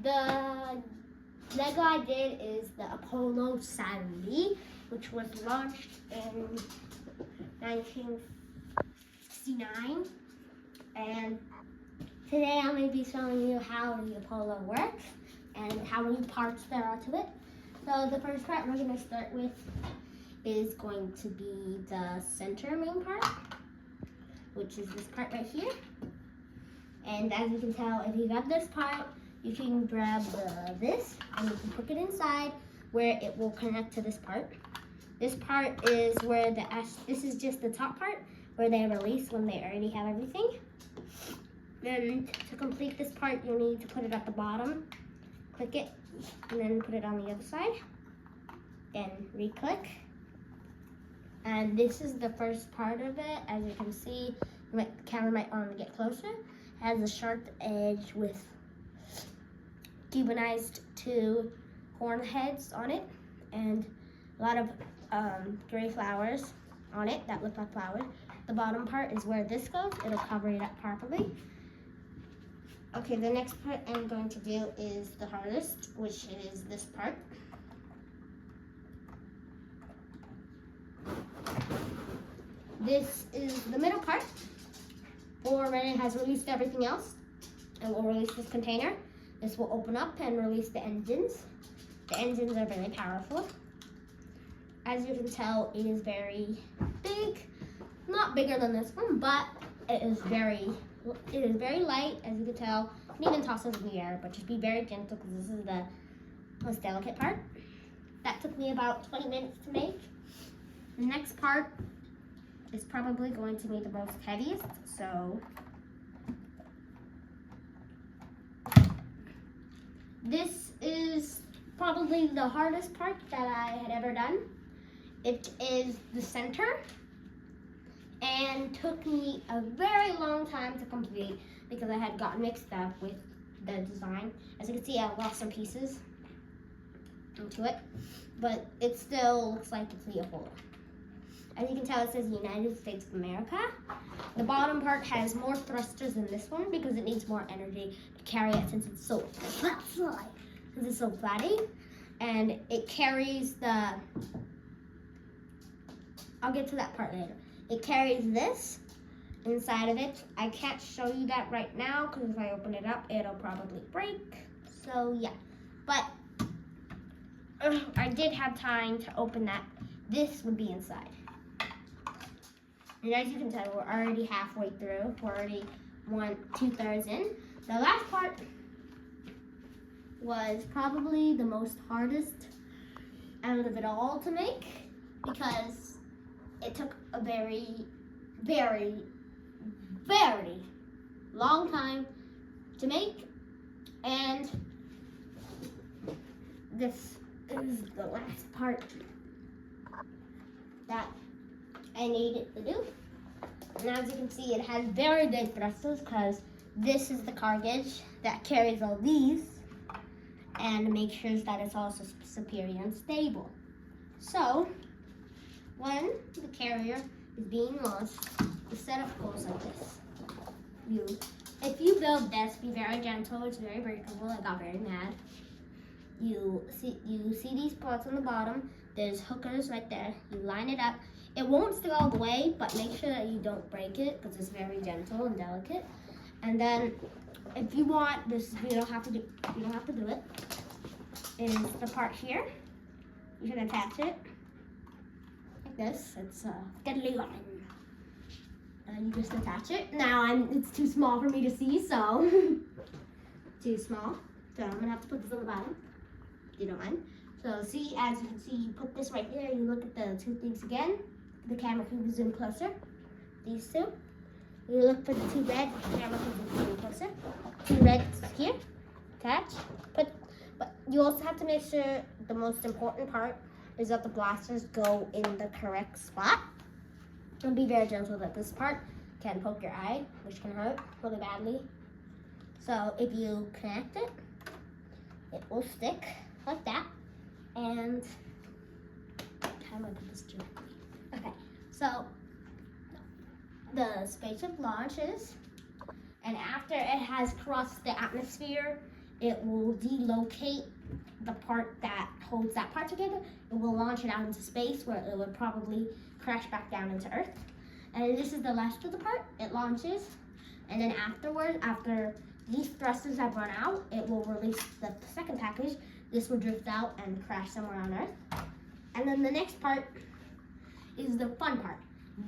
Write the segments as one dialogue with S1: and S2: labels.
S1: The Lego I did is the Apollo 70, which was launched in 1969. And today I'm going to be showing you how the Apollo works and how many parts there are to it. So the first part we're going to start with is going to be the center main part, which is this part right here. And as you can tell, if you grab this part, you can grab this and you can put it inside where it will connect to this part. This part is where this is just the top part where they release when they already have everything. Then to complete this part, you need to put it at the bottom, click it, and then put it on the other side. Then re-click. And this is the first part of it. As you can see, the camera might want to get closer. It has a sharp edge with cubinized 2 horn heads on it and a lot of gray flowers on it that look like flowers. The bottom part is where this goes. It'll cover it up properly. Okay, the next part I'm going to do is the hardest, which is this part. This is the middle part, or when it has released everything else, it will release this container. This will open up and release the engines. The engines are very powerful. As you can tell, it is very big. Not bigger than this one, but it is very light, as you can tell. You can even toss it in the air, but just be very gentle because this is the most delicate part. That took me about 20 minutes to make. The next part is probably going to be the most heaviest, so this is probably the hardest part that I had ever done. It is the center and took me a very long time to complete because I had gotten mixed up with the design. As you can see, I lost some pieces into it, but it still looks like it's the Apollo. As you can tell, it says United States of America. The bottom part has more thrusters than this one because it needs more energy to carry it since it's so flatty. And it carries the, I'll get to that part later. It carries this inside of it. I can't show you that right now because if I open it up, it'll probably break. So yeah, but I did have time to open that. This would be inside. And as you can tell, we're already halfway through. We're already 2/3 in. The last part was probably the most hardest out of it all to make because it took a very, very, very long time to make. And this is the last part that I needed to do. And as you can see, it has very big thrusters because this is the car gauge that carries all these and makes sure that it's also superior and stable. So when the carrier is being launched, the setup goes like this. If you build this, be very gentle. It's very breakable. I got very mad. You see these spots on the bottom. There's hookers right there. You line it up. It won't stick all the way, but make sure that you don't break it because it's very gentle and delicate. And then, if you want this, you don't have to do it. Is the part here. You can attach it like this. It's a deadly line. You just attach it. Now it's too small for me to see, so too small. So I'm gonna have to put this on the bottom. If you don't mind. So see, as you can see, you put this right here. You look at the 2 things again. The camera can zoom closer. These 2. You look for the 2 red. The camera can zoom closer. 2 reds here. Attach. But you also have to make sure the most important part is that the blasters go in the correct spot. And be very gentle that this part can poke your eye, which can hurt really badly. So if you connect it, it will stick like that. And how do I put this directly? Okay, so the spaceship launches, and after it has crossed the atmosphere it will delocate the part that holds that part together. It will launch it out into space where it would probably crash back down into Earth. And this is the last of the part. It launches, and then afterward, after these thrusters have run out, it will release the second package. This will drift out and crash somewhere on Earth. And then the next part is the fun part.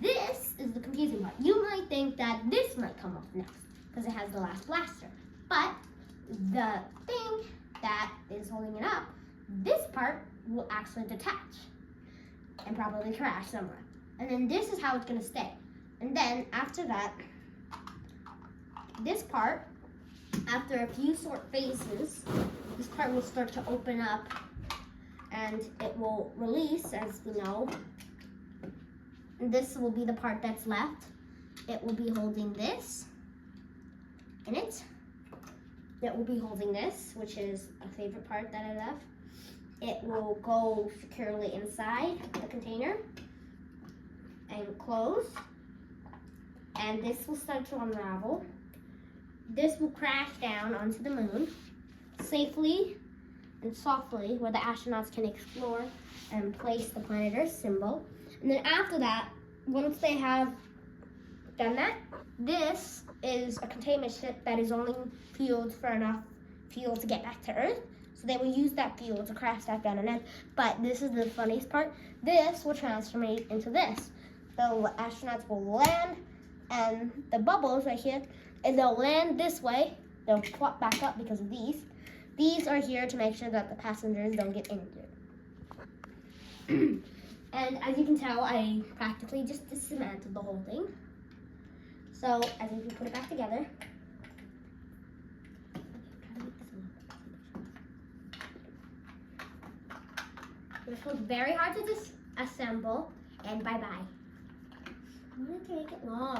S1: This is the confusing part. You might think that this might come off next because it has the last blaster. But the thing that is holding it up, this part will actually detach and probably crash somewhere. And then this is how it's gonna stay. And then after that, this part, after a few short phases, this part will start to open up and it will release, as we know. And this will be the part that's left. It will be holding this in it. It will be holding this, which is a favorite part that I love. It will go securely inside the container and close. And this will start to unravel. This will crash down onto the moon safely and softly, where the astronauts can explore and place the planet Earth symbol. And then after that, once they have done that, this is a containment ship that is only fueled for enough fuel to get back to Earth. So they will use that fuel to crash back down on Earth. But this is the funniest part. This will transformate into this. The astronauts will land, and the bubbles right here, and they'll land this way. They'll plop back up because of these. These are here to make sure that the passengers don't get injured. And as you can tell, I practically just dismantled the whole thing. So as you can put it back together. This was very hard to disassemble, and bye-bye. I'm gonna take it long.